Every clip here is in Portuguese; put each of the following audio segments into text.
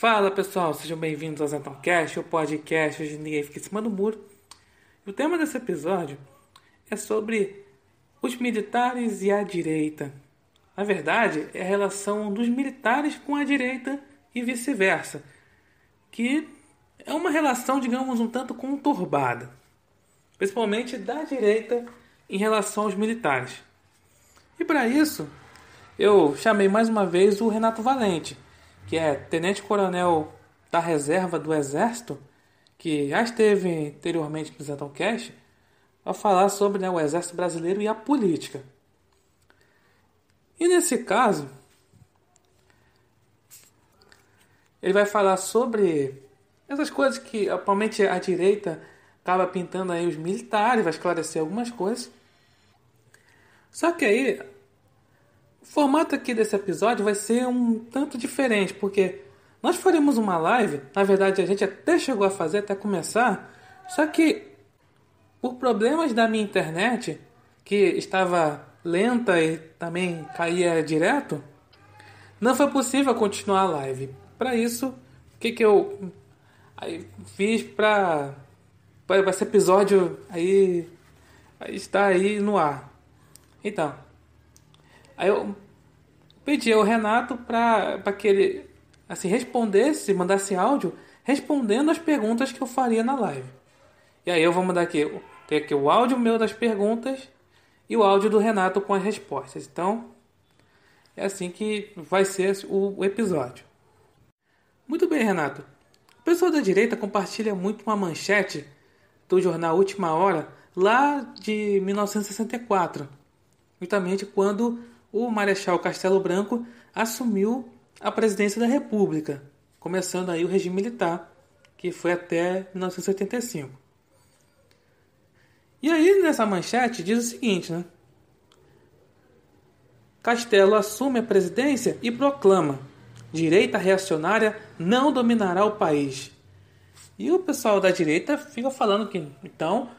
Fala pessoal, sejam bem-vindos ao Zentoncast, o podcast onde ninguém fica em cima do muro. E o tema desse episódio é sobre os militares e a direita. Na verdade, é a relação dos militares com a direita e vice-versa, que é uma relação, digamos, um tanto conturbada, principalmente da direita em relação aos militares. E para isso, eu chamei mais uma vez o Renato Valente, que é tenente-coronel da reserva do Exército, que já esteve anteriormente no Zentoncast, para falar sobre o Exército Brasileiro e a política. E nesse caso, ele vai falar sobre essas coisas que atualmente a direita acaba pintando aí os militares, vai esclarecer algumas coisas. Só que aí, o formato aqui desse episódio vai ser um tanto diferente, porque nós faremos uma live, na verdade a gente até chegou a fazer, até começar, só que por problemas da minha internet, que estava lenta e também caía direto, não foi possível continuar a live. Para isso, o que eu aí fiz para esse episódio aí estar aí no ar? Então, aí eu pedi ao Renato para que ele assim respondesse, mandasse áudio respondendo as perguntas que eu faria na live. E aí eu vou mandar aqui, tem aqui o áudio meu das perguntas e o áudio do Renato com as respostas. Então, é assim que vai ser o episódio. Muito bem, Renato. O pessoal da direita compartilha muito uma manchete do jornal Última Hora, lá de 1964, justamente quando o Marechal Castelo Branco assumiu a presidência da República, começando aí o regime militar, que foi até 1985. E aí nessa manchete diz o seguinte, né? Castelo assume a presidência e proclama: direita reacionária não dominará o país. E o pessoal da direita fica falando que então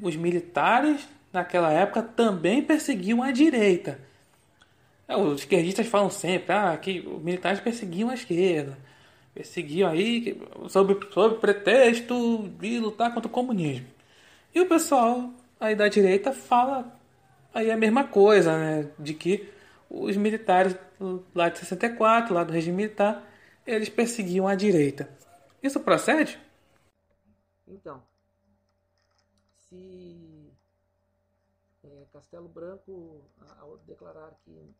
os militares naquela época também perseguiam a direita. Os esquerdistas falam sempre que os militares perseguiam a esquerda, perseguiam aí sob pretexto de lutar contra o comunismo. E o pessoal aí da direita fala aí a mesma coisa, né? De que os militares lá de 64, lá do regime militar, eles perseguiam a direita. Isso procede? Então, se Castelo Branco, ao declarar que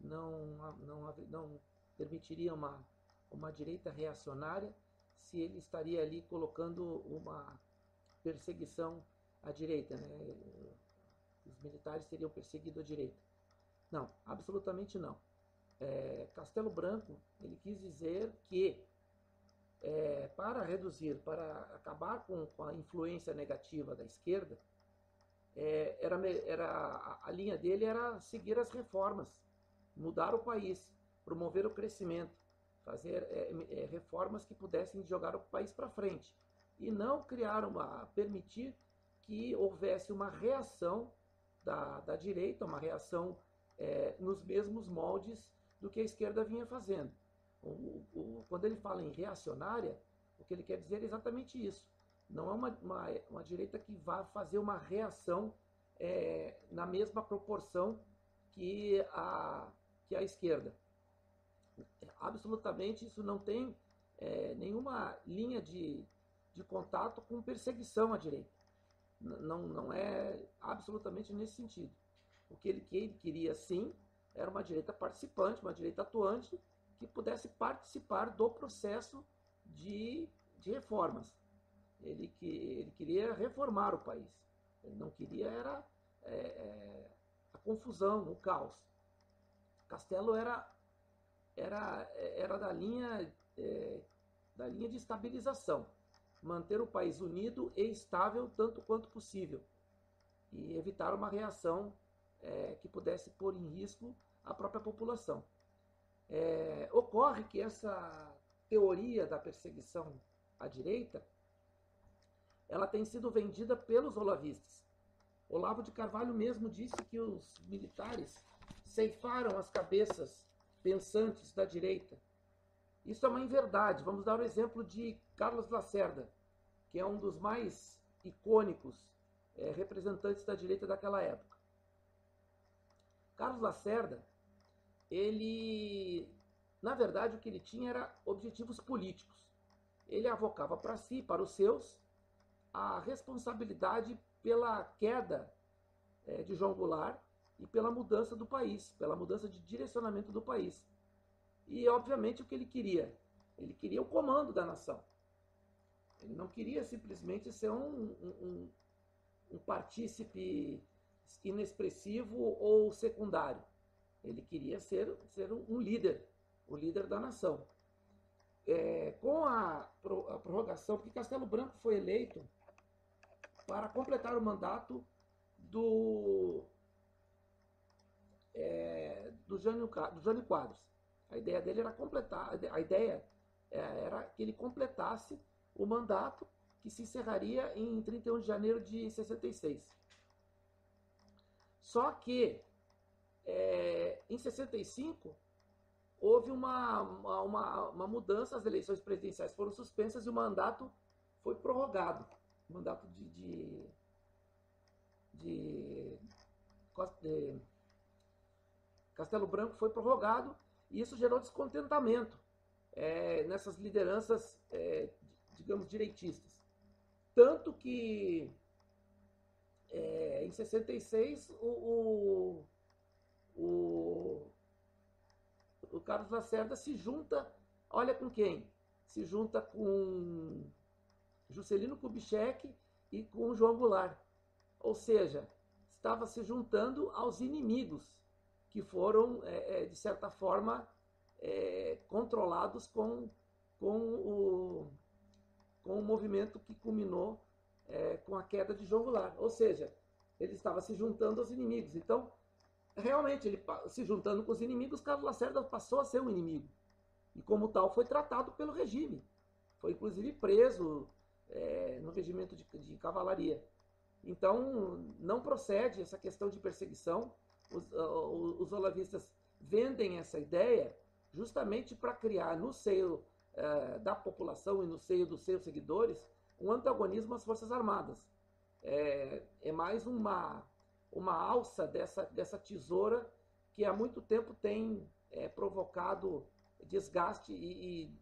não permitiria uma direita reacionária, se ele estaria ali colocando uma perseguição à direita, né? Os militares teriam perseguido a direita. Não, absolutamente não. Castelo Branco, ele quis dizer que para reduzir, para acabar com a influência negativa da esquerda, a linha dele era seguir as reformas, mudar o país, promover o crescimento, fazer reformas que pudessem jogar o país para frente e não permitir que houvesse uma reação da direita, uma reação nos mesmos moldes do que a esquerda vinha fazendo. Quando ele fala em reacionária, o que ele quer dizer é exatamente isso. Não é uma direita que vá fazer uma reação na mesma proporção que a esquerda. Absolutamente isso não tem nenhuma linha de contato com perseguição à direita. Não é absolutamente nesse sentido. O que ele queria, sim, era uma direita participante, uma direita atuante, que pudesse participar do processo de reformas. Ele queria reformar o país. Ele não queria era a confusão, o caos. Castelo era da linha de estabilização, manter o país unido e estável tanto quanto possível e evitar uma reação que pudesse pôr em risco a própria população. Ocorre que essa teoria da perseguição à direita, ela tem sido vendida pelos olavistas. Olavo de Carvalho mesmo disse que os militares ceifaram as cabeças pensantes da direita Isso é uma inverdade. Vamos dar o exemplo de Carlos Lacerda, que é um dos mais icônicos representantes da direita daquela época. Carlos Lacerda, ele, na verdade, o que ele tinha era objetivos políticos. Ele avocava para si, para os seus, a responsabilidade pela queda de João Goulart e pela mudança do país, pela mudança de direcionamento do país. E, obviamente, o que ele queria? Ele queria o comando da nação. Ele não queria simplesmente ser um partícipe inexpressivo ou secundário. Ele queria ser um líder, o líder da nação. Com a prorrogação, porque Castelo Branco foi eleito para completar o mandato do Jânio Quadros. A ideia dele era completar, a ideia era que ele completasse o mandato que se encerraria em 31 de janeiro de 66. Só que em 65 houve uma mudança, as eleições presidenciais foram suspensas e o mandato foi prorrogado. O mandato de Castelo Branco foi prorrogado e isso gerou descontentamento nessas lideranças, digamos, direitistas. Tanto que em 66 o Carlos Lacerda se junta, olha com quem? Se junta com Juscelino Kubitschek e com João Goulart. Ou seja, estava se juntando aos inimigos que foram, de certa forma, controlados com o movimento que culminou com a queda de João Goulart. Ou seja, ele estava se juntando aos inimigos. Então, realmente, ele se juntando com os inimigos, Carlos Lacerda passou a ser um inimigo. E como tal foi tratado pelo regime. Foi inclusive preso no regimento de cavalaria. Então não procede essa questão de perseguição. Os olavistas vendem essa ideia justamente para criar no seio da população e no seio dos seus seguidores um antagonismo às Forças Armadas. É mais uma alça dessa tesoura que há muito tempo tem provocado desgaste e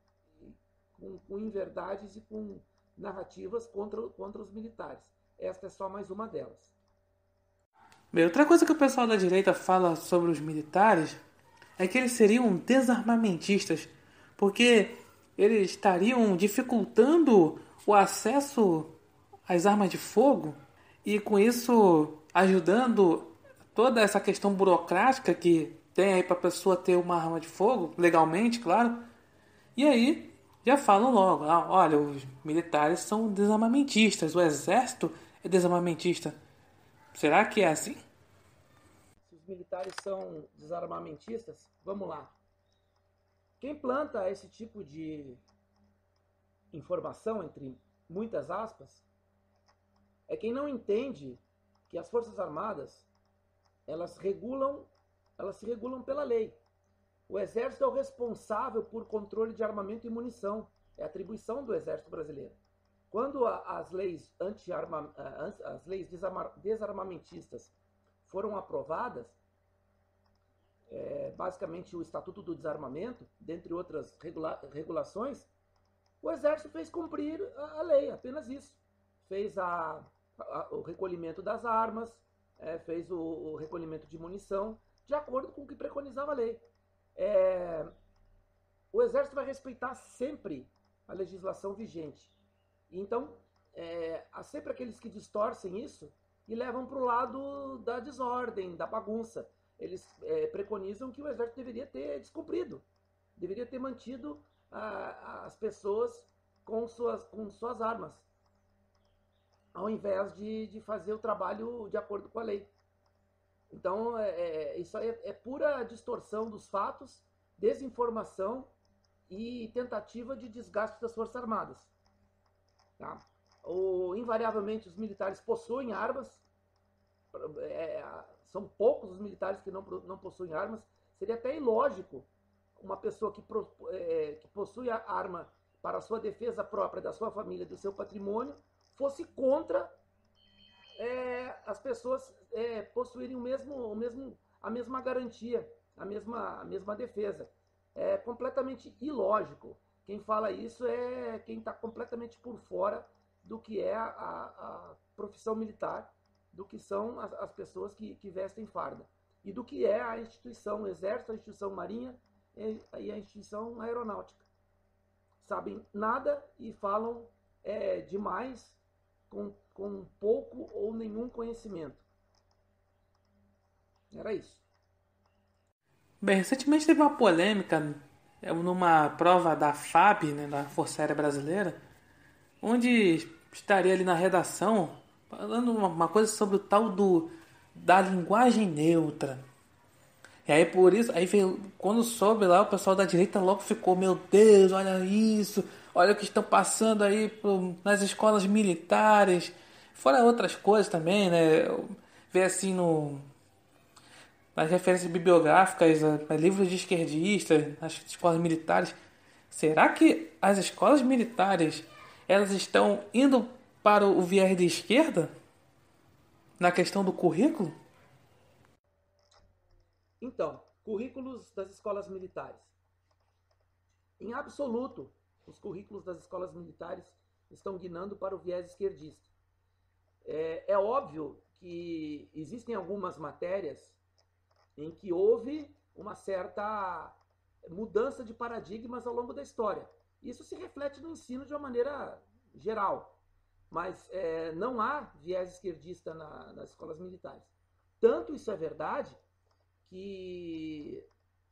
com inverdades e com narrativas contra os militares. Esta é só mais uma delas. Bem, outra coisa que o pessoal da direita fala sobre os militares é que eles seriam desarmamentistas, porque eles estariam dificultando o acesso às armas de fogo e com isso ajudando toda essa questão burocrática que tem aí para a pessoa ter uma arma de fogo, legalmente, claro. E aí já falam logo, olha, os militares são desarmamentistas, o exército é desarmamentista. Será que é assim? Se os militares são desarmamentistas, vamos lá. Quem planta esse tipo de informação, entre muitas aspas, é quem não entende que as Forças Armadas elas se regulam pela lei. O Exército é o responsável por controle de armamento e munição. É atribuição do Exército Brasileiro. Quando as leis desarmamentistas foram aprovadas, basicamente o Estatuto do Desarmamento, dentre outras regulações, o Exército fez cumprir a lei, apenas isso. Fez o recolhimento das armas, fez o recolhimento de munição, de acordo com o que preconizava a lei. O Exército vai respeitar sempre a legislação vigente. Então, há sempre aqueles que distorcem isso e levam para o lado da desordem, da bagunça. Eles preconizam que o Exército deveria ter descumprido, deveria ter mantido as pessoas com suas armas, ao invés de fazer o trabalho de acordo com a lei. Então, isso é pura distorção dos fatos, desinformação e tentativa de desgaste das Forças Armadas. Tá? Invariavelmente, os militares possuem armas, são poucos os militares que não possuem armas. Seria até ilógico uma pessoa que possui a arma para a sua defesa própria, da sua família, do seu patrimônio, fosse contra as pessoas possuírem a mesma garantia, a mesma defesa. É completamente ilógico. Quem fala isso é quem está completamente por fora do que é a profissão militar, do que são as pessoas que vestem farda, e do que é a instituição o Exército, a instituição Marinha e a instituição Aeronáutica. Sabem nada e falam demais com pouco ou nenhum conhecimento. Era isso. Bem, recentemente teve uma polêmica numa prova da FAB, né, da Força Aérea Brasileira, onde estaria ali na redação falando uma coisa sobre o tal da linguagem neutra. E aí por isso, aí veio, quando soube lá, o pessoal da direita logo ficou, meu Deus, olha isso, olha o que estão passando aí nas escolas militares, fora outras coisas também, né? Ver assim nas referências bibliográficas, livros de esquerdistas, nas escolas militares. Será que as escolas militares elas estão indo para o viés de esquerda na questão do currículo? Então, currículos das escolas militares. Em absoluto, os currículos das escolas militares estão guinando para o viés esquerdista. É óbvio que existem algumas matérias em que houve uma certa mudança de paradigmas ao longo da história. Isso se reflete no ensino de uma maneira geral, mas não há viés esquerdista nas escolas militares. Tanto isso é verdade que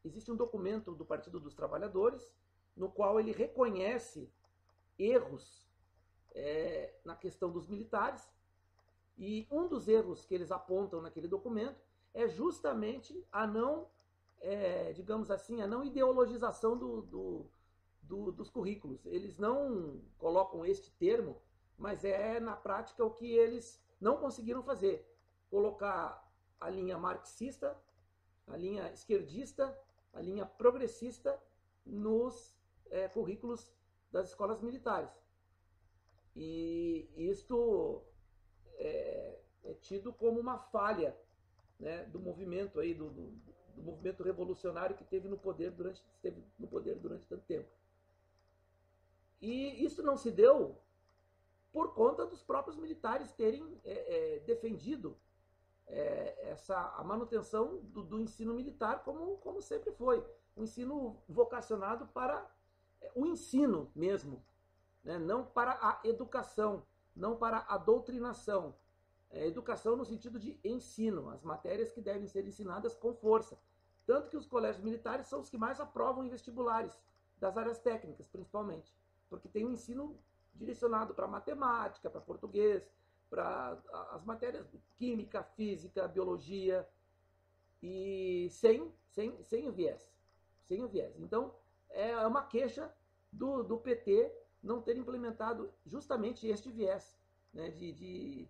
existe um documento do Partido dos Trabalhadores no qual ele reconhece erros na questão dos militares, e um dos erros que eles apontam naquele documento é justamente a não, digamos assim, a não ideologização dos currículos. Eles não colocam este termo, mas na prática o que eles não conseguiram fazer, colocar a linha marxista, a linha esquerdista, a linha progressista nos currículos das escolas militares. E isto é tido como uma falha, né, do movimento aí, do movimento revolucionário que esteve no poder durante tanto tempo. E isso não se deu por conta dos próprios militares terem defendido a manutenção do ensino militar como sempre foi. Um ensino vocacionado para o ensino mesmo, né? Não para a educação, não para a doutrinação. Educação no sentido de ensino, as matérias que devem ser ensinadas com força. Tanto que os colégios militares são os que mais aprovam em vestibulares, das áreas técnicas principalmente, porque tem um ensino direcionado para matemática, para português, para as matérias química, física, biologia, e sem o viés. Sem o viés. Então, é uma queixa do PT não ter implementado justamente este viés, né, de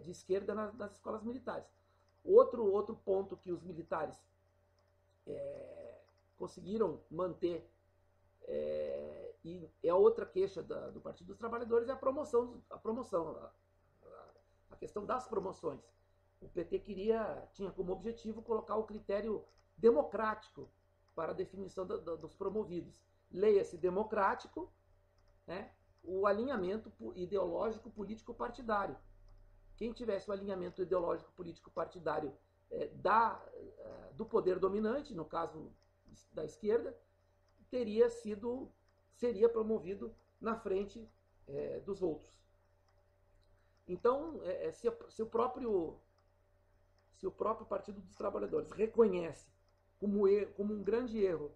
esquerda nas escolas militares. Outro ponto que os militares conseguiram manter, e é outra queixa do Partido dos Trabalhadores, é a promoção, a questão das promoções. O PT tinha como objetivo colocar o critério democrático para a definição dos promovidos. Leia-se democrático, né, o alinhamento ideológico político partidário. Quem tivesse o alinhamento ideológico político partidário do poder dominante, no caso da esquerda, seria promovido na frente dos outros. Então, se o próprio Partido dos Trabalhadores reconhece como um grande erro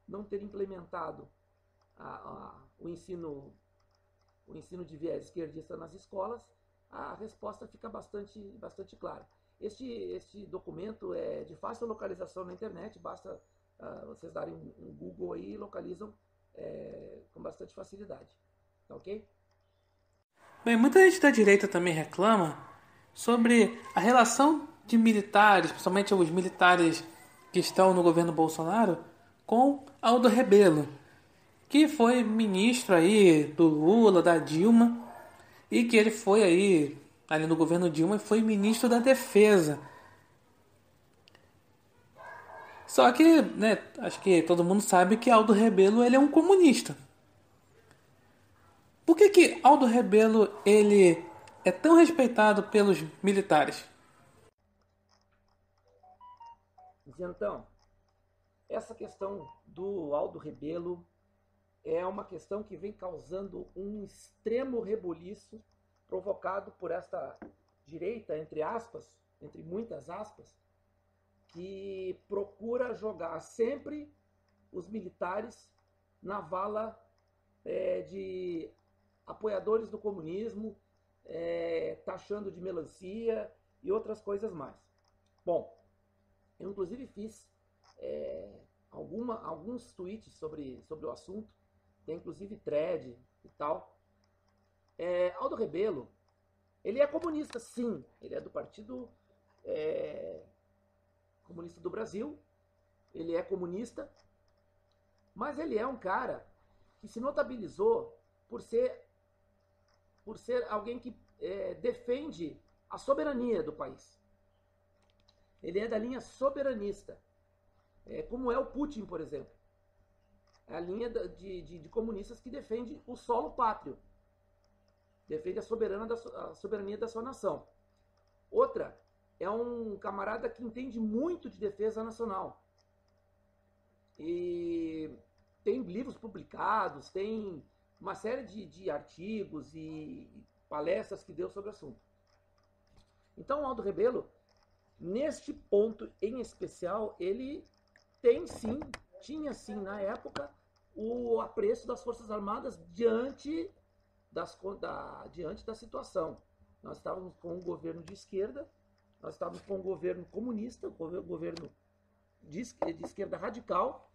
não ter implementado o ensino de viés esquerdista nas escolas, a resposta fica bastante clara. Este documento é de fácil localização na internet, basta vocês darem um Google aí e localizam com bastante facilidade. Tá ok? Bem, muita gente da direita também reclama sobre a relação de militares, principalmente os militares que estão no governo Bolsonaro, com Aldo Rebelo, que foi ministro aí do Lula, da Dilma, e que ele foi aí, ali no governo Dilma, foi ministro da Defesa. Só que, né, acho que todo mundo sabe que Aldo Rebelo ele é um comunista. Por que Aldo Rebelo ele é tão respeitado pelos militares? Então, essa questão do Aldo Rebelo é uma questão que vem causando um extremo rebuliço provocado por esta direita, entre aspas, entre muitas aspas, que procura jogar sempre os militares na vala de apoiadores do comunismo, taxando de melancia e outras coisas mais. Bom, eu inclusive fiz alguns tweets sobre o assunto, tem inclusive thread e tal. Aldo Rebelo, ele é comunista, sim, ele é do Partido Comunista do Brasil, ele é comunista, mas ele é um cara que se notabilizou por ser alguém que defende a soberania do país. Ele é da linha soberanista, como é o Putin, por exemplo. É a linha de comunistas que defende o solo pátrio, defende a soberania da sua nação. Outra, é um camarada que entende muito de defesa nacional. E tem livros publicados, tem uma série de artigos e palestras que deu sobre o assunto. Então, o Aldo Rebelo, neste ponto em especial, ele tinha sim na época o apreço das Forças Armadas diante da situação. Nós estávamos com um governo de esquerda, nós estávamos com um governo comunista, um governo de esquerda radical,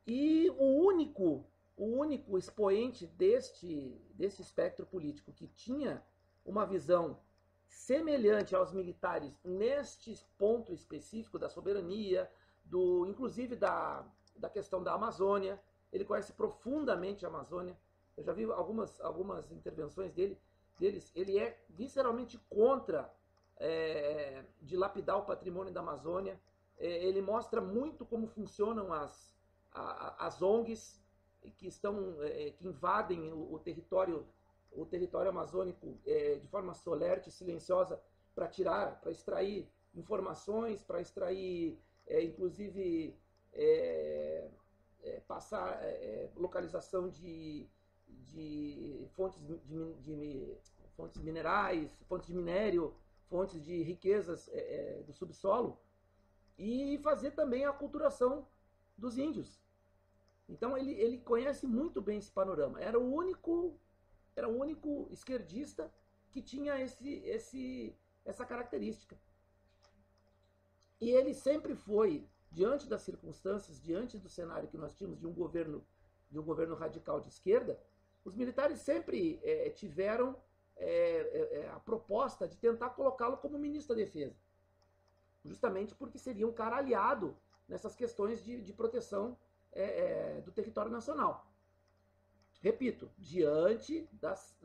e o único expoente deste espectro político que tinha uma visão semelhante aos militares neste ponto específico da soberania, inclusive da questão da Amazônia. Ele conhece profundamente a Amazônia. Eu já vi algumas intervenções deles. Ele é visceralmente contra dilapidar o patrimônio da Amazônia. Ele mostra muito como funcionam as ONGs que invadem o território amazônico de forma solerte, silenciosa, para extrair informações, para extrair, inclusive, passar localização de fontes minerais, fontes de minério, fontes de riquezas do subsolo, e fazer também a aculturação dos índios. Então ele conhece muito bem esse panorama. Era o único esquerdista que tinha essa característica. E ele sempre foi, diante das circunstâncias, diante do cenário que nós tínhamos de um governo radical de esquerda, os militares sempre tiveram a proposta de tentar colocá-lo como ministro da Defesa, justamente porque seria um cara aliado nessas questões de proteção do território nacional. Repito, diante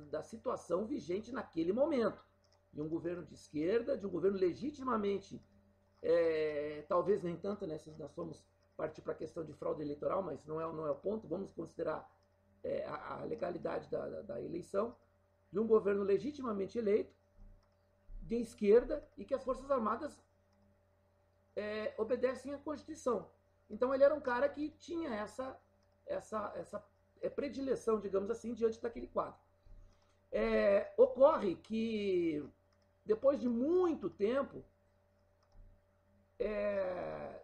da situação vigente naquele momento, de um governo de esquerda, de um governo legitimamente, talvez nem tanto, né, se nós formos partir para a questão de fraude eleitoral, mas não é o ponto, vamos considerar a legalidade da eleição, de um governo legitimamente eleito, de esquerda, e que as Forças Armadas obedecem à Constituição. Então ele era um cara que tinha essa predileção, digamos assim, diante daquele quadro. Ocorre que, depois de muito tempo,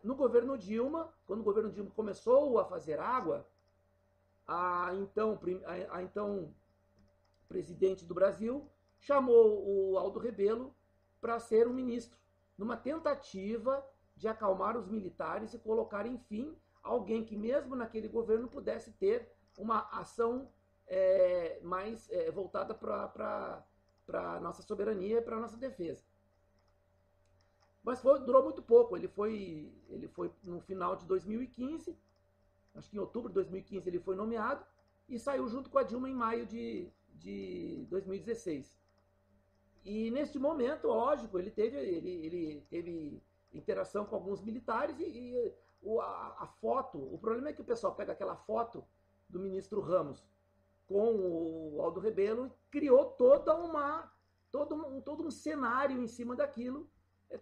no governo Dilma, quando o governo Dilma começou a fazer água, a então presidente do Brasil chamou o Aldo Rebelo para ser um ministro, numa tentativa de acalmar os militares e colocar, enfim, alguém que mesmo naquele governo pudesse ter uma ação mais voltada para a nossa soberania e para a nossa defesa. Mas durou muito pouco. Ele foi no final de 2015, acho que em outubro de 2015 ele foi nomeado e saiu junto com a Dilma em maio de 2016. E neste momento, lógico, ele teve interação com alguns militares a foto, o problema é que o pessoal pega aquela foto do ministro Ramos com o Aldo Rebelo e criou todo um cenário em cima daquilo,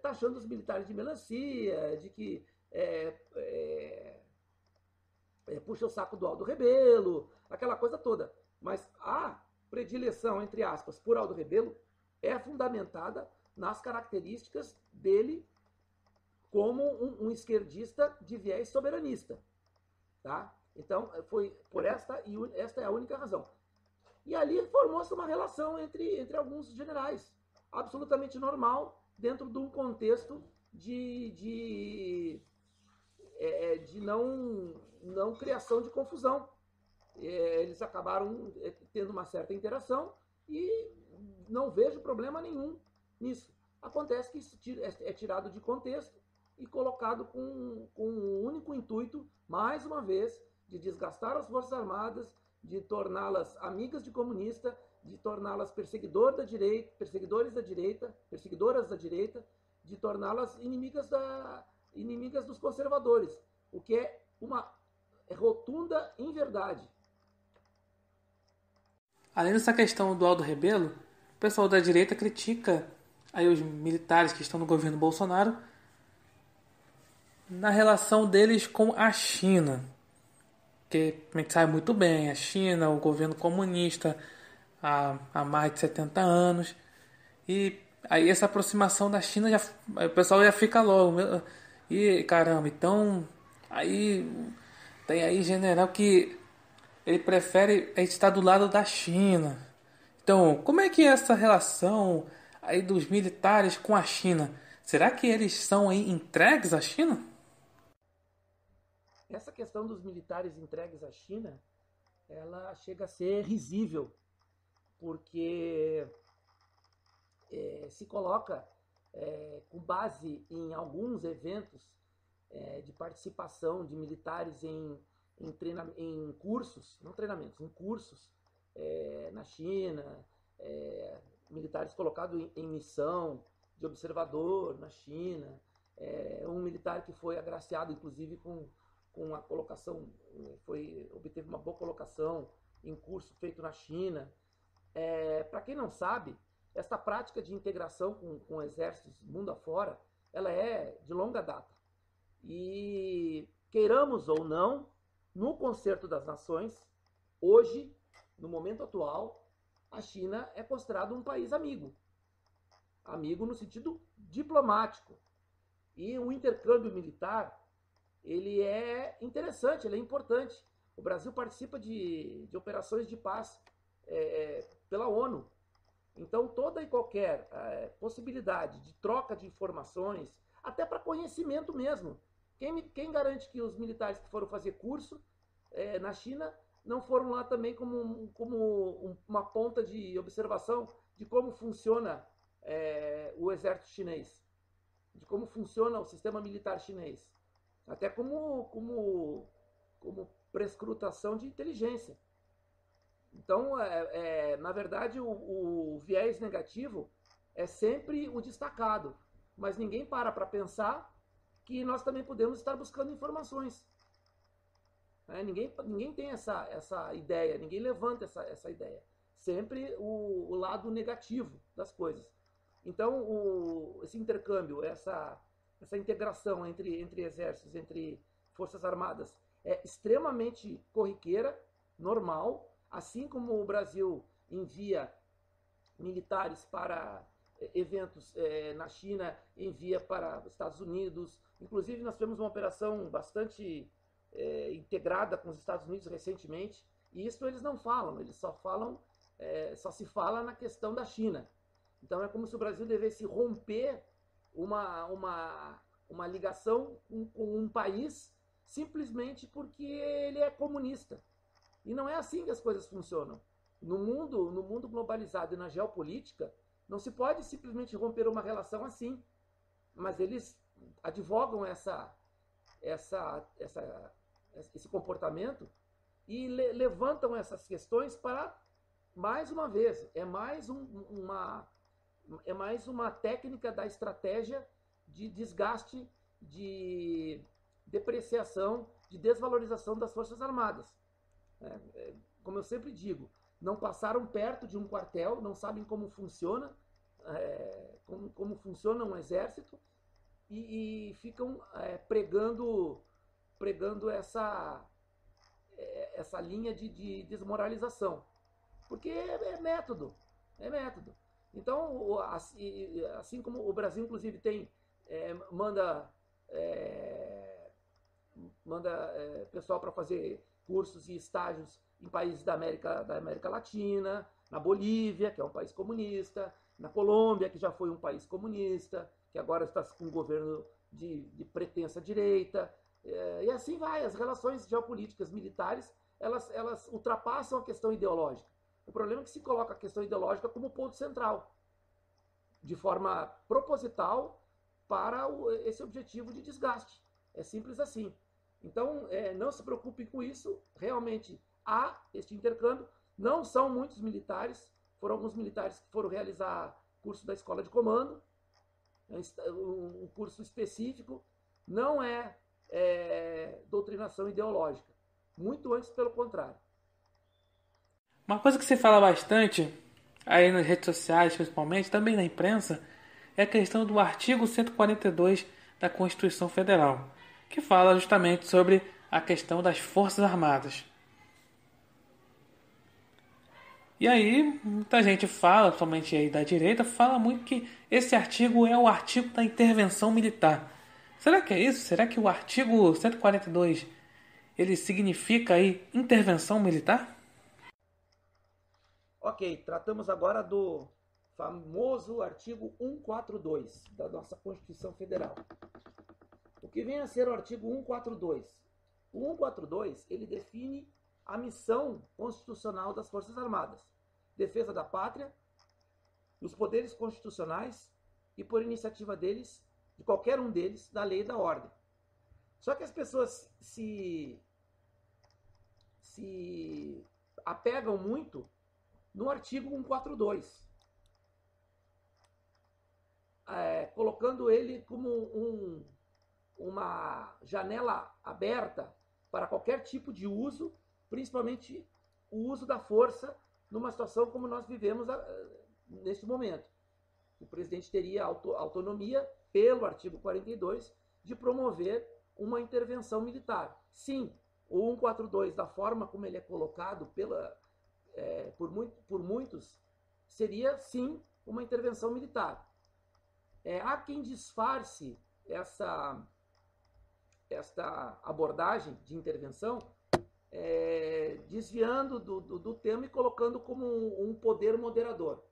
taxando os militares de melancia, de que puxa o saco do Aldo Rebelo, aquela coisa toda. Mas a predileção, entre aspas, por Aldo Rebelo é fundamentada nas características dele como um esquerdista de viés soberanista. Tá? Então, foi por esta é a única razão. E ali formou-se uma relação entre alguns generais, absolutamente normal, dentro de um contexto de não criação de confusão. Eles acabaram tendo uma certa interação e não vejo problema nenhum nisso. Acontece que isso é tirado de contexto e colocado com o único intuito, mais uma vez, de desgastar as Forças Armadas, de torná-las amigas de comunista, de torná-las perseguidoras da direita, de torná-las inimigas dos conservadores, o que é uma rotunda inverdade. Além dessa questão do Aldo Rebelo, o pessoal da direita critica aí os militares que estão no governo Bolsonaro na relação deles com a China. Que a gente sabe muito bem, a China, o governo comunista há mais de 70 anos. E aí essa aproximação da China, o pessoal já fica logo. E caramba, então aí tem aí general que ele prefere estar do lado da China. Então, como é que é essa relação aí dos militares com a China? Será que eles são aí entregues à China? Essa questão dos militares entregues à China, ela chega a ser risível, porque se coloca com base em alguns eventos de participação de militares em cursos, não treinamentos, em cursos na China, militares colocados em missão de observador na China, um militar que foi agraciado, inclusive, com a colocação, obteve uma boa colocação em curso feito na China. Para quem não sabe, esta prática de integração com exércitos mundo afora, ela é de longa data. E, queiramos ou não, no Concerto das Nações, hoje, no momento atual, a China é considerada um país amigo. Amigo no sentido diplomático. E o intercâmbio militar, ele é interessante, ele é importante. O Brasil participa de operações de paz pela ONU. Então, toda e qualquer possibilidade de troca de informações, até para conhecimento mesmo. Quem garante que os militares que foram fazer curso na China não foram lá também como uma ponta de observação de como funciona o exército chinês, de como funciona o sistema militar chinês, até como prescrutação de inteligência. Então, na verdade, o viés negativo é sempre o destacado, mas ninguém para pensar que nós também podemos estar buscando informações. Ninguém tem essa ideia, ninguém levanta essa ideia. Sempre o lado negativo das coisas. Então, esse intercâmbio, essa integração entre exércitos, entre forças armadas, é extremamente corriqueira, normal, assim como o Brasil envia militares para eventos na China, envia para os Estados Unidos. Inclusive, nós tivemos uma operação bastante integrada com os Estados Unidos recentemente, e isso eles não falam, eles só se fala na questão da China. Então é como se o Brasil devesse romper uma ligação com um país simplesmente porque ele é comunista. E não é assim que as coisas funcionam. No mundo globalizado e na geopolítica, não se pode simplesmente romper uma relação assim. Mas eles advogam esse comportamento e levantam essas questões para, mais uma vez, é mais uma técnica da estratégia de desgaste, de depreciação, de desvalorização das Forças Armadas. Como eu sempre digo, não passaram perto de um quartel, não sabem como funciona, como funciona um exército, e ficam pregando essa linha de desmoralização. Porque é método. Então, assim como o Brasil, inclusive, manda pessoal para fazer cursos e estágios em países da América Latina, na Bolívia, que é um país comunista, na Colômbia, que já foi um país comunista, que agora está com um governo de pretensa direita, e assim vai. As relações geopolíticas militares, elas ultrapassam a questão ideológica. O problema é que se coloca a questão ideológica como ponto central, de forma proposital, para esse objetivo de desgaste. É simples assim. Então, não se preocupem com isso. Realmente há este intercâmbio. Não são muitos militares. Foram alguns militares que foram realizar curso da escola de comando, um curso específico. Não é doutrinação ideológica. Muito antes, pelo contrário. Uma coisa que se fala bastante, aí nas redes sociais principalmente, também na imprensa, é a questão do artigo 142 da Constituição Federal, que fala justamente sobre a questão das Forças Armadas. E aí, muita gente fala, somente aí da direita, fala muito que esse artigo é o artigo da intervenção militar. Será que é isso? Será que o artigo 142 ele significa aí intervenção militar? Ok, tratamos agora do famoso artigo 142 da nossa Constituição Federal. O que vem a ser o artigo 142? O 142, ele define a missão constitucional das Forças Armadas: defesa da pátria, dos poderes constitucionais e, por iniciativa deles, de qualquer um deles, da lei e da ordem. Só que as pessoas se apegam muito no artigo 142, colocando ele como uma janela aberta para qualquer tipo de uso, principalmente o uso da força numa situação como nós vivemos neste momento. O presidente teria autonomia, pelo artigo 42, de promover uma intervenção militar. Sim, o 142, da forma como ele é colocado por muitos, seria sim uma intervenção militar. Há quem disfarce esta abordagem de intervenção, desviando do tema e colocando como um poder moderador.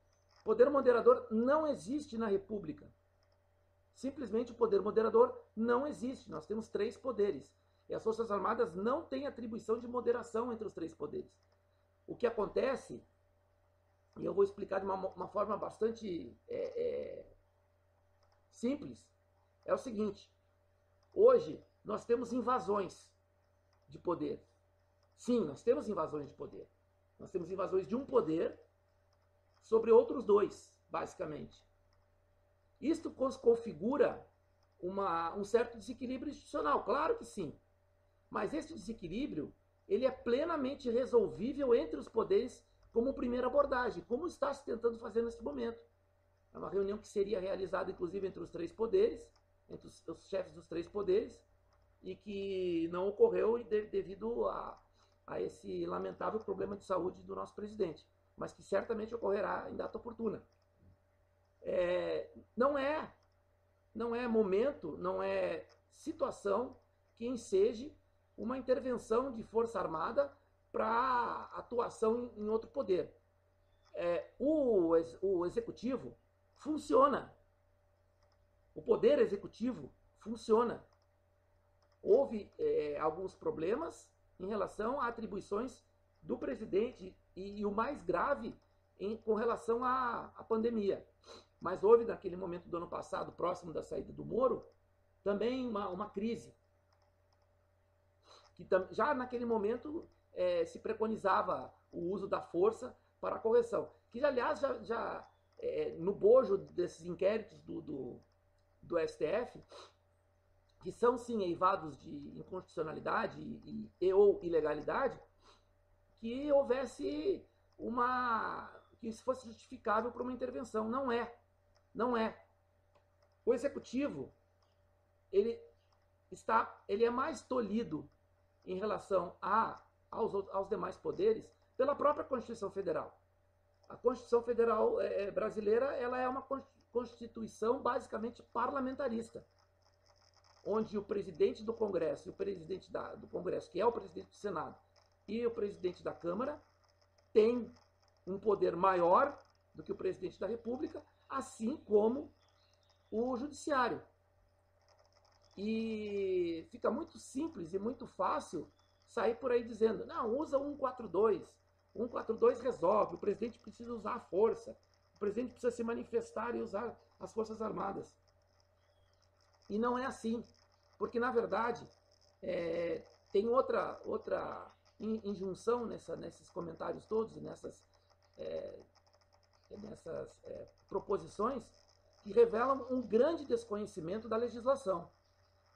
Poder moderador não existe na República. Simplesmente o poder moderador não existe. Nós temos 3 poderes. E as Forças Armadas não têm atribuição de moderação entre os 3 poderes. O que acontece, e eu vou explicar de uma forma bastante simples, é o seguinte: hoje nós temos invasões de poder. Sim, nós temos invasões de poder. Nós temos invasões de um poder sobre outros 2, basicamente. Isto configura um certo desequilíbrio institucional, claro que sim. Mas esse desequilíbrio, ele é plenamente resolvível entre os poderes como primeira abordagem, como está se tentando fazer neste momento. É uma reunião que seria realizada, inclusive, entre os 3 poderes, entre os chefes dos 3 poderes, e que não ocorreu devido a esse lamentável problema de saúde do nosso presidente, mas que certamente ocorrerá em data oportuna. Não é momento, não é situação que enseje uma intervenção de força armada para atuação em outro poder. O executivo funciona. O poder executivo funciona. Houve alguns problemas em relação a atribuições do presidente e o mais grave com relação à pandemia. Mas houve, naquele momento do ano passado, próximo da saída do Moro, também uma crise. que já naquele momento se preconizava o uso da força para a correção. Que, aliás, já no bojo desses inquéritos do STF, que são sim eivados de inconstitucionalidade ou ilegalidade, que houvesse que isso fosse justificável para uma intervenção. Não é. Não é. O executivo, ele é mais tolhido em relação aos demais poderes pela própria Constituição Federal. A Constituição Federal brasileira, ela é uma Constituição basicamente parlamentarista, onde o presidente do Congresso e o presidente do Congresso, que é o presidente do Senado, e o presidente da Câmara têm um poder maior do que o presidente da República, assim como o judiciário. E fica muito simples e muito fácil sair por aí dizendo, não, usa 142, 142 resolve, o presidente precisa usar a força, o presidente precisa se manifestar e usar as Forças Armadas. E não é assim, porque na verdade tem outra injunção nesses comentários todos e nessas proposições que revelam um grande desconhecimento da legislação.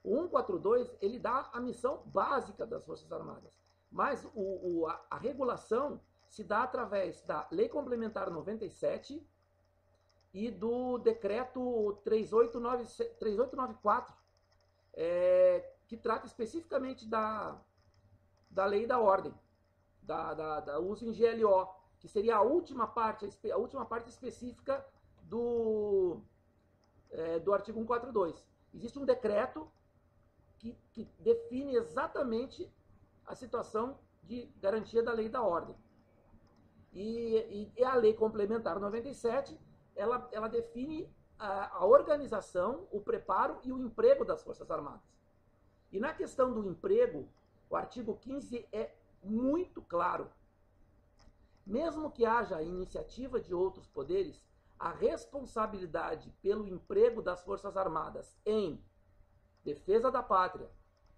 O 142, ele dá a missão básica das Forças Armadas, mas a regulação se dá através da Lei Complementar 97 e do Decreto 3894, que trata especificamente da Lei da Ordem, da uso em GLO, que seria a última parte específica do artigo 142. Existe um decreto que define exatamente a situação de garantia da lei da ordem. E a Lei Complementar 97, ela define a organização, o preparo e o emprego das Forças Armadas. E na questão do emprego, o artigo 15 é muito claro. Mesmo que haja a iniciativa de outros poderes, a responsabilidade pelo emprego das Forças Armadas em defesa da pátria,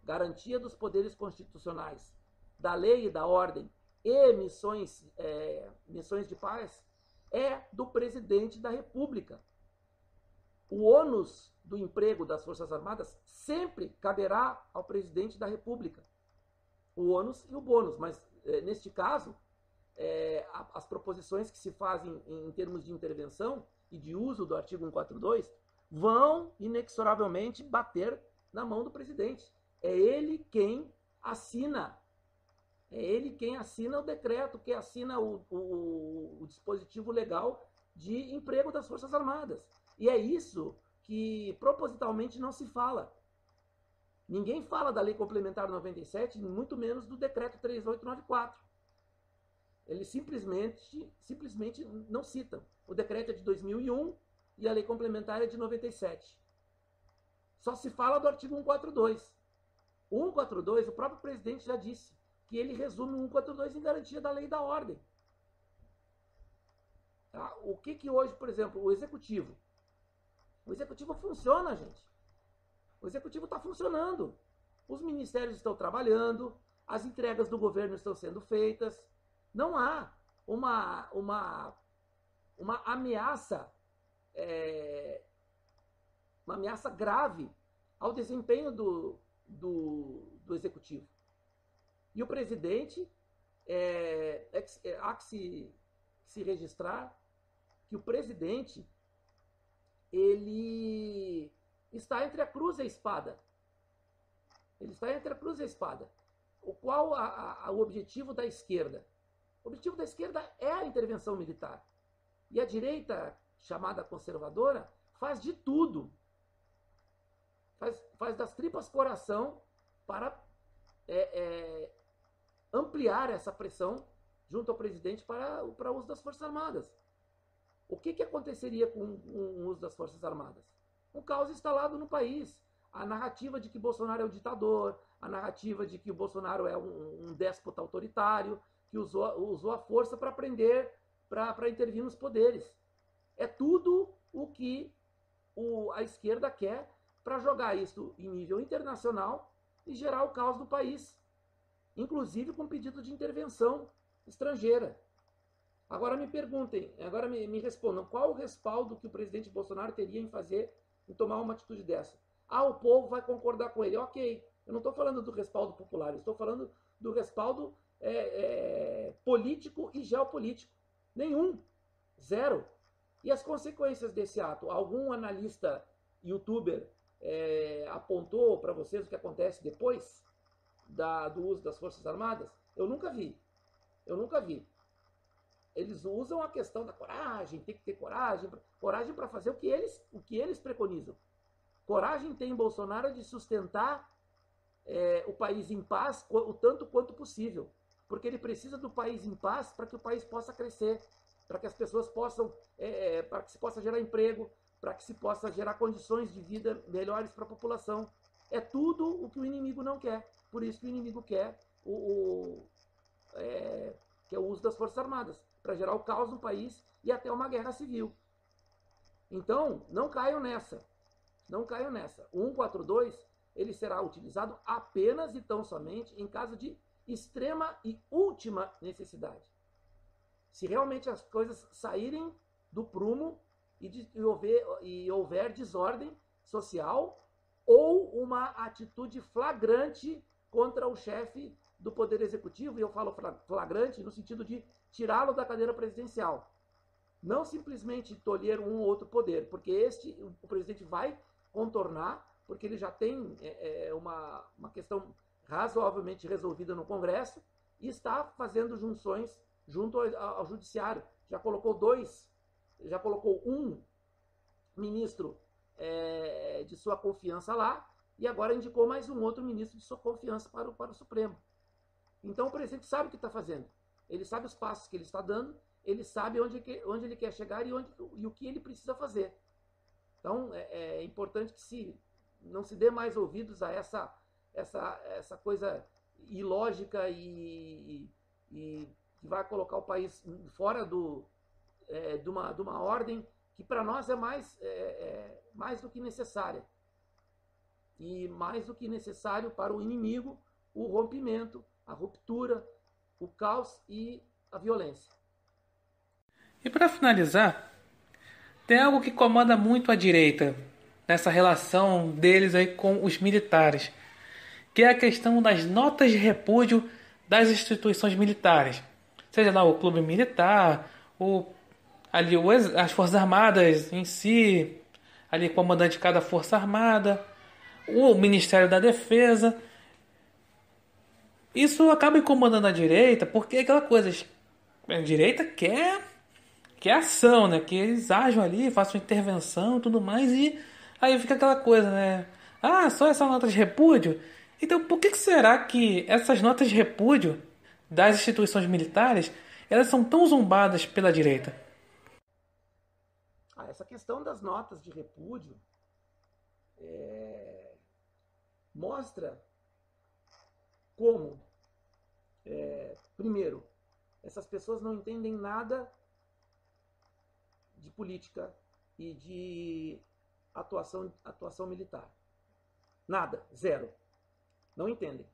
garantia dos poderes constitucionais, da lei e da ordem e missões de paz é do presidente da República. O ônus do emprego das Forças Armadas sempre caberá ao presidente da República. O ônus e o bônus, mas neste caso, as proposições que se fazem em termos de intervenção e de uso do artigo 142 vão inexoravelmente bater na mão do presidente. É ele quem assina o decreto, que assina o dispositivo legal de emprego das Forças Armadas. E é isso que propositalmente não se fala. Ninguém fala da Lei Complementar 97, muito menos do Decreto 3894. Eles simplesmente não citam. O decreto é de 2001 e a Lei Complementar é de 97. Só se fala do artigo 142. O 142, o próprio presidente já disse que ele resume o 142 em garantia da lei e da ordem. Tá? O que hoje, por exemplo, o executivo funciona, gente. O executivo está funcionando. Os ministérios estão trabalhando, as entregas do governo estão sendo feitas. Não há uma ameaça grave ao desempenho do executivo. E o presidente, há que se registrar que o presidente ele está entre a cruz e a espada. Ele está entre a cruz e a espada. Qual o objetivo da esquerda? O objetivo da esquerda é a intervenção militar. E a direita, chamada conservadora, faz de tudo. Faz das tripas coração para ampliar essa pressão junto ao presidente para o uso das Forças Armadas. O que aconteceria com o uso das Forças Armadas? Um caos instalado no país. A narrativa de que Bolsonaro é um ditador, a narrativa de que o Bolsonaro é um déspota autoritário, que usou a força para prender, para intervir nos poderes. É tudo o que a esquerda quer para jogar isso em nível internacional e gerar o caos no país. inclusive com pedido de intervenção estrangeira. Agora me perguntem, agora me respondam, qual o respaldo que o presidente Bolsonaro teria em tomar uma atitude dessa? Ah, o povo vai concordar com ele. Ok, eu não estou falando do respaldo popular, eu estou falando do respaldo político e geopolítico. Nenhum. Zero. E as consequências desse ato? Algum analista, youtuber, apontou para vocês o que acontece depois do uso das Forças Armadas? Eu nunca vi. Eu nunca vi. Eles usam a questão da coragem, tem que ter coragem para fazer o que eles preconizam. Coragem tem Bolsonaro de sustentar o país em paz o tanto quanto possível, porque ele precisa do país em paz para que o país possa crescer, para que as pessoas possam, para que se possa gerar emprego, para que se possa gerar condições de vida melhores para a população. É tudo o que o inimigo não quer. Por isso que o inimigo quer que é o uso das Forças Armadas, para gerar o caos no país e até uma guerra civil. Então, não caiam nessa. Não caiam nessa. O 142, ele será utilizado apenas e tão somente em caso de extrema e última necessidade. Se realmente as coisas saírem do prumo e houver desordem social ou uma atitude flagrante contra o chefe do Poder Executivo, e eu falo flagrante no sentido de tirá-lo da cadeira presidencial. Não simplesmente tolher um ou outro poder, porque o presidente vai contornar, porque ele já tem uma questão razoavelmente resolvida no Congresso e está fazendo junções junto ao Judiciário. Já colocou um ministro de sua confiança lá e agora indicou mais um outro ministro de sua confiança para o Supremo. Então o presidente sabe o que está fazendo. Ele sabe os passos que ele está dando, ele sabe onde ele quer chegar e o que ele precisa fazer. Então é importante que não se dê mais ouvidos a essa coisa ilógica e que vai colocar o país fora de uma ordem que para nós é mais do que necessária. E mais do que necessário para o inimigo, o rompimento, a ruptura, o caos e a violência. E para finalizar, tem algo que incomoda muito a direita nessa relação deles aí com os militares, que é a questão das notas de repúdio das instituições militares, seja lá o clube militar, as Forças Armadas em si, ali o comandante de cada Força Armada, o Ministério da Defesa. Isso acaba incomodando a direita, porque é aquela coisa, a direita quer ação, né? Que eles ajam ali, façam intervenção e tudo mais, e aí fica aquela coisa, né? Ah, só essa nota de repúdio? Então por que será que essas notas de repúdio das instituições militares, elas são tão zombadas pela direita? Essa questão das notas de repúdio mostra como, primeiro, essas pessoas não entendem nada de política e de atuação militar. Nada, zero. Não entendem.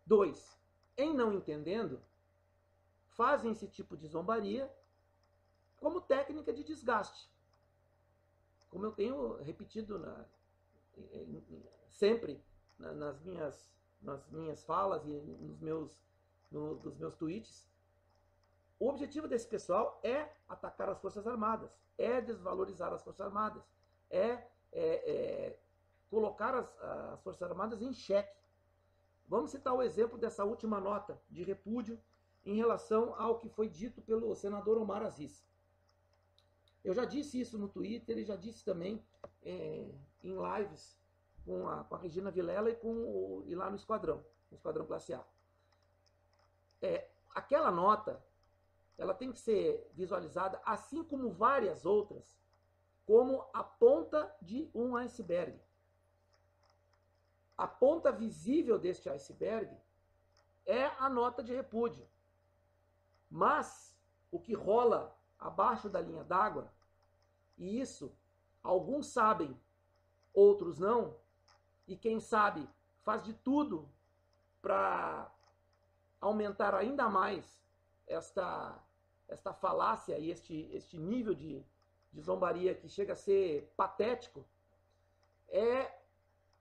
2, em não entendendo, fazem esse tipo de zombaria como técnica de desgaste. Como eu tenho repetido sempre nas minhas falas e nos meus tweets, o objetivo desse pessoal é atacar as Forças Armadas, é desvalorizar as Forças Armadas, colocar as Forças Armadas em xeque. Vamos citar o exemplo dessa última nota de repúdio em relação ao que foi dito pelo senador Omar Aziz. Eu já disse isso no Twitter e já disse também em lives com a Regina Vilela e lá no Esquadrão Classe A. Aquela nota, ela tem que ser visualizada, assim como várias outras, como a ponta de um iceberg. A ponta visível deste iceberg é a nota de repúdio. Mas o que rola abaixo da linha d'água, e isso alguns sabem, outros não, e quem sabe faz de tudo para aumentar ainda mais esta falácia e este nível de zombaria que chega a ser patético, é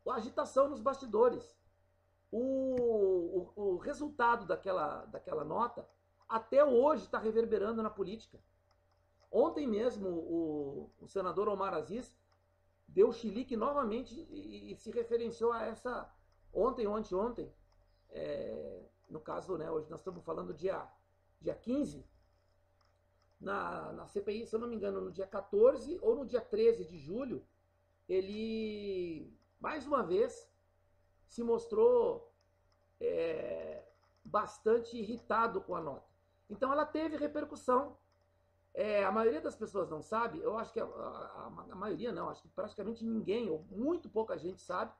a agitação nos bastidores. O resultado daquela nota até hoje está reverberando na política. Ontem mesmo o senador Omar Aziz deu chilique novamente e se referenciou a essa ontem, no caso, né, hoje nós estamos falando dia 15, na CPI, se eu não me engano, no dia 14 ou no dia 13 de julho, ele, mais uma vez, se mostrou bastante irritado com a nota. Então ela teve repercussão. A maioria das pessoas não sabe, eu acho que a maioria não, acho que praticamente ninguém, ou muito pouca gente sabe,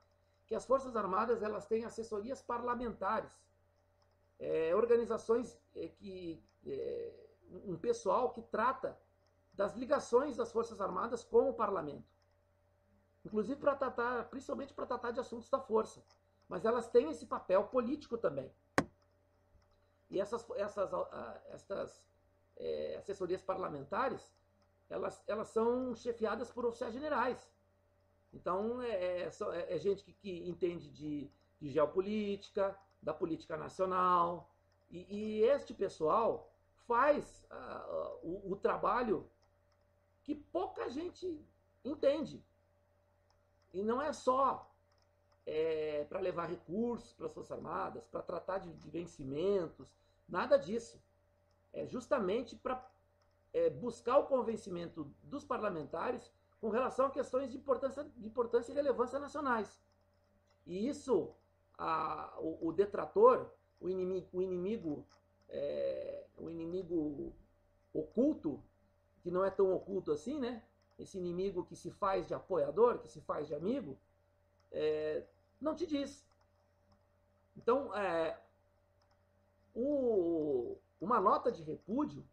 que as Forças Armadas elas têm assessorias parlamentares, organizações um pessoal que trata das ligações das Forças Armadas com o parlamento. Inclusive para tratar, principalmente para tratar de assuntos da força. Mas elas têm esse papel político também. E essas assessorias parlamentares, elas são chefiadas por oficiais generais. Então, é gente que entende de geopolítica, da política nacional. E este pessoal faz o trabalho que pouca gente entende. E não é só para levar recursos para as Forças Armadas, para tratar de vencimentos, nada disso. É justamente para buscar o convencimento dos parlamentares com relação a questões de importância e relevância nacionais. E isso, o detrator, o inimigo oculto, que não é tão oculto assim, né? Esse inimigo que se faz de apoiador, que se faz de amigo, não te diz. Então, uma nota de repúdio,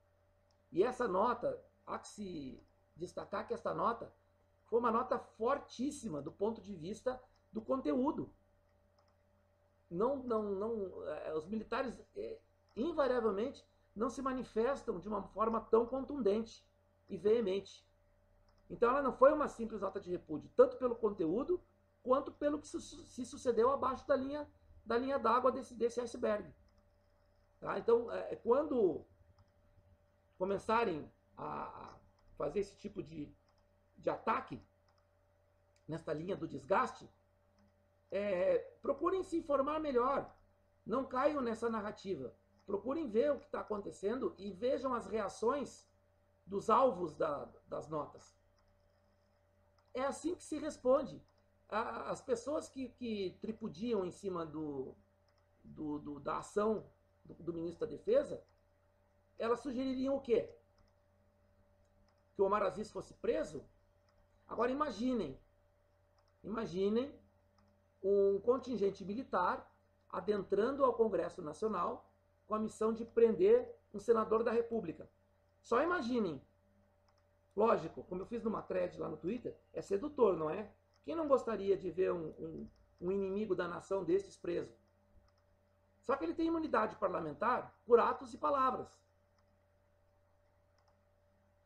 e essa nota, há que se destacar que esta nota foi uma nota fortíssima do ponto de vista do conteúdo. Os militares invariavelmente não se manifestam de uma forma tão contundente e veemente. Então ela não foi uma simples nota de repúdio, tanto pelo conteúdo quanto pelo que se sucedeu abaixo da linha d'água desse iceberg. Tá? Então, quando começarem a fazer esse tipo de ataque nesta linha do desgaste, procurem se informar melhor. Não caiam nessa narrativa. Procurem ver o que está acontecendo e vejam as reações dos alvos das notas. É assim que se responde. As pessoas que tripudiam em cima da ação do ministro da Defesa, elas sugeririam o quê? Que o Omar Aziz fosse preso? Agora imaginem um contingente militar adentrando ao Congresso Nacional com a missão de prender um senador da República. Só imaginem. Lógico, como eu fiz numa thread lá no Twitter, é sedutor, não é? Quem não gostaria de ver um inimigo da nação destes preso? Só que ele tem imunidade parlamentar por atos e palavras.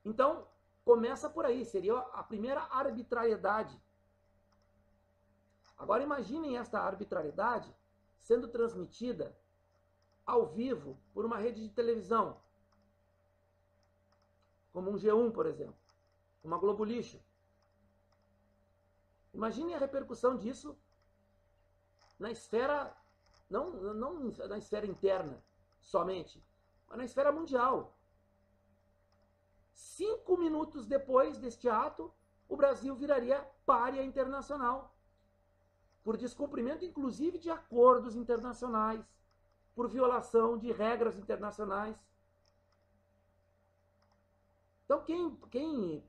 Então, começa por aí, seria a primeira arbitrariedade. Agora imaginem esta arbitrariedade sendo transmitida ao vivo por uma rede de televisão, como um G1, por exemplo, uma Globo Lixo. Imaginem a repercussão disso na esfera, não na esfera interna somente, mas na esfera mundial. 5 minutos depois deste ato, o Brasil viraria pária internacional, por descumprimento inclusive de acordos internacionais, por violação de regras internacionais. Então quem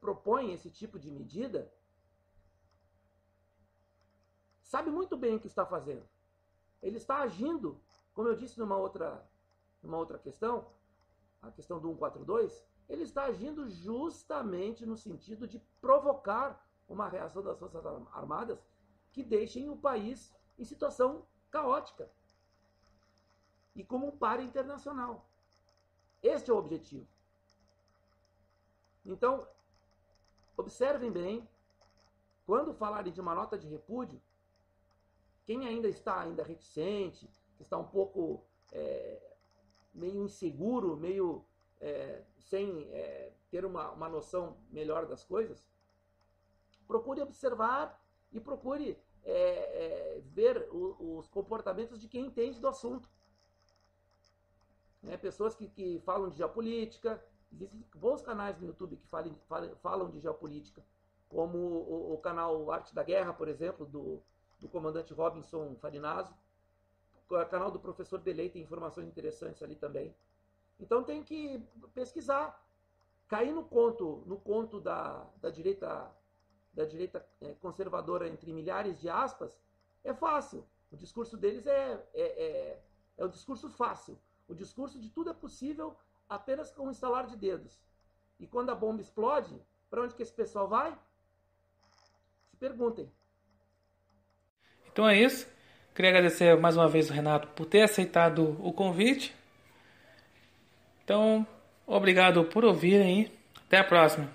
propõe esse tipo de medida sabe muito bem o que está fazendo. Ele está agindo, como eu disse numa outra questão, a questão do 142, ele está agindo justamente no sentido de provocar uma reação das Forças Armadas que deixem o país em situação caótica. e como um par internacional. Este é o objetivo. Então, observem bem, quando falarem de uma nota de repúdio, quem ainda está reticente, que está um pouco meio inseguro, meio sem ter uma noção melhor das coisas, procure observar e procure ver os comportamentos de quem entende do assunto. Pessoas que falam de geopolítica, existem bons canais no YouTube que falam de geopolítica, como o canal Arte da Guerra, por exemplo, do comandante Robinson Farinazzo. O canal do professor Belei tem informações interessantes ali também. Então tem que pesquisar. Cair no conto da direita conservadora, entre milhares de aspas, é fácil. O discurso deles é o discurso fácil. O discurso de tudo é possível apenas com um estalar de dedos. E quando a bomba explode, para onde que esse pessoal vai? Se perguntem. Então é isso. Queria agradecer mais uma vez o Renato por ter aceitado o convite. Então, obrigado por ouvirem. Até a próxima.